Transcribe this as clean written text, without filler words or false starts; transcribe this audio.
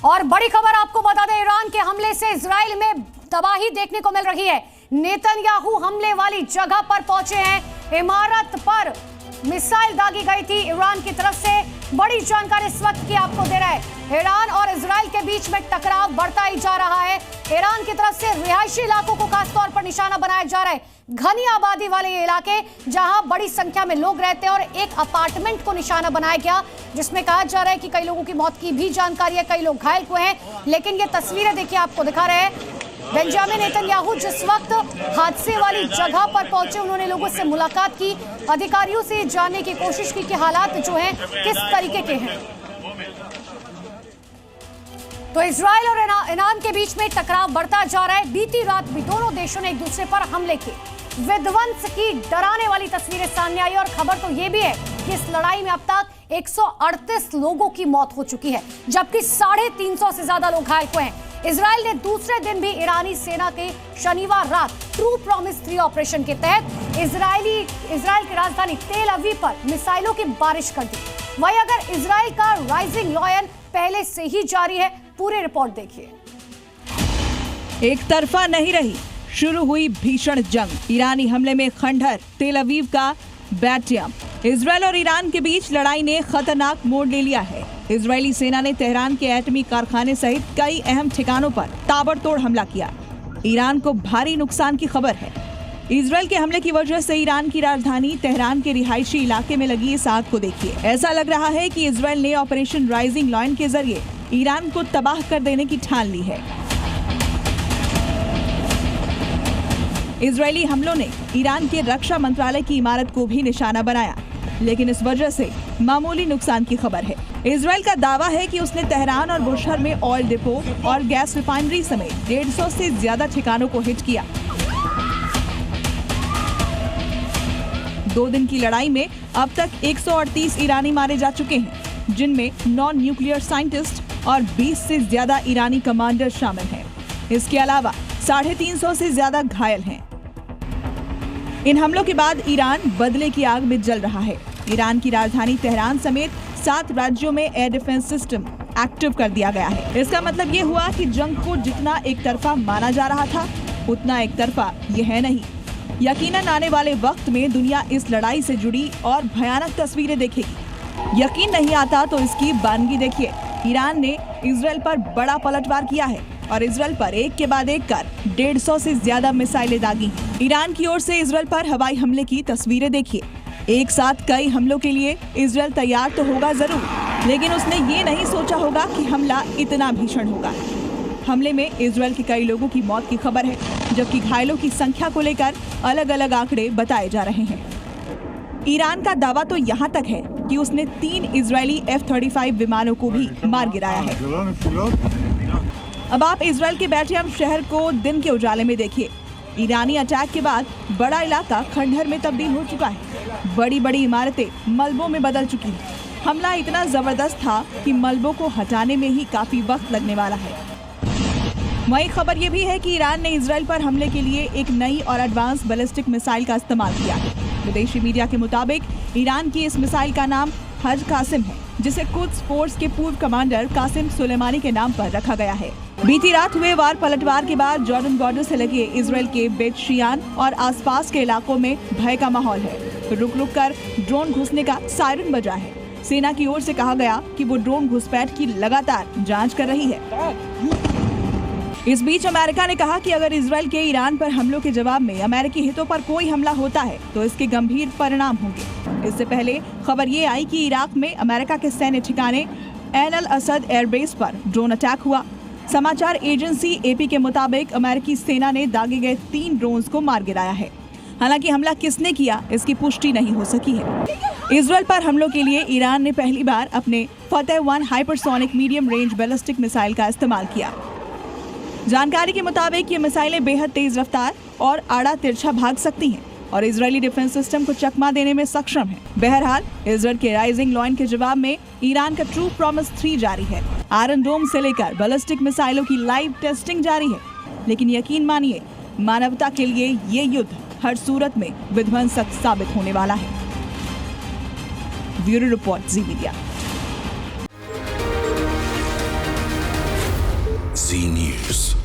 और बड़ी खबर आपको बता दें, ईरान के हमले से इजराइल में तबाही देखने को मिल रही है। नेतन्याहू हमले वाली जगह पर पहुंचे हैं। इमारत पर मिसाइल दागी गई थी ईरान की तरफ से। बड़ी जानकारी इस वक्त की आपको दे रहा है। ईरान और इजराइल के बीच में टकराव बढ़ता ही जा रहा है। ईरान की तरफ से रिहायशी इलाकों को खासतौर पर निशाना बनाया जा रहा है। घनी आबादी वाले ये इलाके जहां बड़ी संख्या में लोग रहते हैं, और एक अपार्टमेंट को निशाना बनाया गया जिसमें कहा जा रहा है कि कई लोगों की मौत की भी जानकारी है, कई लोग घायल हुए हैं। लेकिन ये तस्वीरें देखिए, आपको दिखा रहे हैं बेंजामिन नेतन्याहू जिस वक्त हादसे वाली जगह पर पहुंचे, उन्होंने लोगों से मुलाकात की, अधिकारियों से जानने की कोशिश की कि हालात जो हैं किस तरीके के हैं। तो इजराइल और ईरान के बीच में टकराव बढ़ता जा रहा है। बीती रात भी दोनों देशों ने एक दूसरे पर हमले किए। विध्वंस की डराने वाली तस्वीरें सामने आई, और खबर तो ये भी है कि इस लड़ाई में अब तक 138 लोगों की मौत हो चुकी है, जबकि 350 से ज्यादा लोग घायल हुए हैं। इजराइल ने दूसरे दिन भी ईरानी सेना के शनिवार रात ट्रू प्रॉमिस 3 ऑपरेशन के तहत इजराइल की राजधानी तेल अवीव पर मिसाइलों की बारिश कर दी। वहीं अगर इजराइल का राइजिंग लॉयन पहले से ही जारी है, पूरी रिपोर्ट देखिए। एक तरफा नहीं रही, शुरू हुई भीषण जंग। ईरानी हमले में खंडहर, तेल अवीव का बैटियम। इजराइल और ईरान के बीच लड़ाई ने खतरनाक मोड़ ले लिया है। इजरायली सेना ने तेहरान के एटमी कारखाने सहित कई अहम ठिकानों पर ताबड़तोड़ हमला किया। ईरान को भारी नुकसान की खबर है। इजराइल के हमले की वजह से ईरान की राजधानी तेहरान के रिहायशी इलाके में लगी इस आग को देखिए। ऐसा लग रहा है कि इजराइल ने ऑपरेशन राइजिंग लॉयन के जरिए ईरान को तबाह कर देने की ठान ली है। इजरायली हमलों ने ईरान के रक्षा मंत्रालय की इमारत को भी निशाना बनाया, लेकिन इस वजह से मामूली नुकसान की खबर है। इजराइल का दावा है कि उसने तेहरान और बुशहर में ऑयल डिपो और गैस रिफाइनरी समेत 150 से ज्यादा ठिकानों को हिट किया। 2 दिन की लड़ाई में अब तक 138 ईरानी मारे जा चुके हैं, जिनमें नॉन न्यूक्लियर साइंटिस्ट और 20 से ज्यादा ईरानी कमांडर शामिल हैं। इसके अलावा 350 से ज्यादा घायल हैं। इन हमलों के बाद ईरान बदले की आग में जल रहा है। ईरान की राजधानी तेहरान समेत 7 राज्यों में एयर डिफेंस सिस्टम एक्टिव कर दिया गया है। इसका मतलब ये हुआ कि जंग को जितना एक तरफा माना जा रहा था, उतना एक तरफा ये है नहीं। यकीनन आने वाले वक्त में दुनिया इस लड़ाई से जुड़ी और भयानक तस्वीरें देखेगी। यकीन नहीं आता तो इसकी बानगी देखिए। ईरान ने इजराइल पर बड़ा पलटवार किया है और इजराइल पर एक के बाद एक कर 150 से ज्यादा मिसाइलें दागी। ईरान की ओर से इजराइल पर हवाई हमले की तस्वीरें देखिए। एक साथ कई हमलों के लिए इजराइल तैयार तो होगा जरूर, लेकिन उसने ये नहीं सोचा होगा कि हमला इतना भीषण होगा। हमले में इजराइल के कई लोगों की मौत की खबर है, जबकि घायलों की संख्या को लेकर अलग अलग आंकड़े बताए जा रहे हैं। ईरान का दावा तो यहाँ तक है कि उसने 3 इजरायली F-35 विमानों को भी मार गिराया है। अब आप इजराइल के बैटियम शहर को दिन के उजाले में देखिए। ईरानी अटैक के बाद बड़ा इलाका खंडहर में तब्दील हो चुका है। बड़ी बड़ी इमारतें मलबों में बदल चुकी हैं। हमला इतना जबरदस्त था कि मलबों को हटाने में ही काफी वक्त लगने वाला है। वही खबर ये भी है कि ईरान ने इजराइल पर हमले के लिए एक नई और एडवांस बैलिस्टिक मिसाइल का इस्तेमाल किया है। विदेशी मीडिया के मुताबिक ईरान की इस मिसाइल का नाम हज कासिम है, जिसे कुद्स फोर्स के पूर्व कमांडर कासिम सुलेमानी के नाम पर रखा गया है। बीती रात हुए वार पलटवार के बाद जॉर्डन बॉर्डर से लगे इजराइल के बेत शियान और आसपास के इलाकों में भय का माहौल है। रुक रुक कर ड्रोन घुसने का सायरन बजा है। सेना की ओर से कहा गया कि वो ड्रोन घुसपैठ की लगातार जांच कर रही है। इस बीच अमेरिका ने कहा कि अगर इजराइल के ईरान पर हमलों के जवाब में अमेरिकी हितों पर कोई हमला होता है तो इसके गंभीर परिणाम होंगे। इससे पहले खबर ये आई कि इराक में अमेरिका के सैन्य ठिकाने एन अल असद एयरबेस पर ड्रोन अटैक हुआ। समाचार एजेंसी AP के मुताबिक अमेरिकी सेना ने दागे गए 3 ड्रोन्स को मार गिराया है। हालांकि हमला किसने किया, इसकी पुष्टि नहीं हो सकी है। इजराइल पर हमलों के लिए ईरान ने पहली बार अपने फतेह-1 hypersonic medium range ballistic missile का इस्तेमाल किया। जानकारी के मुताबिक ये मिसाइलें बेहद तेज रफ्तार और आड़ा तिरछा भाग सकती हैं और इजरायली डिफेंस सिस्टम को चकमा देने में सक्षम है। बहरहाल इजराइल के राइजिंग लॉयन के जवाब में ईरान का ट्रू प्रॉमिस 3 जारी है। आयरन डोम से लेकर बैलिस्टिक मिसाइलों की लाइव टेस्टिंग जारी है। लेकिन यकीन मानिए, मानवता के लिए ये युद्ध हर सूरत में विध्वंसक साबित होने वाला है। ब्यूरो रिपोर्ट, जी मीडिया। Zee News.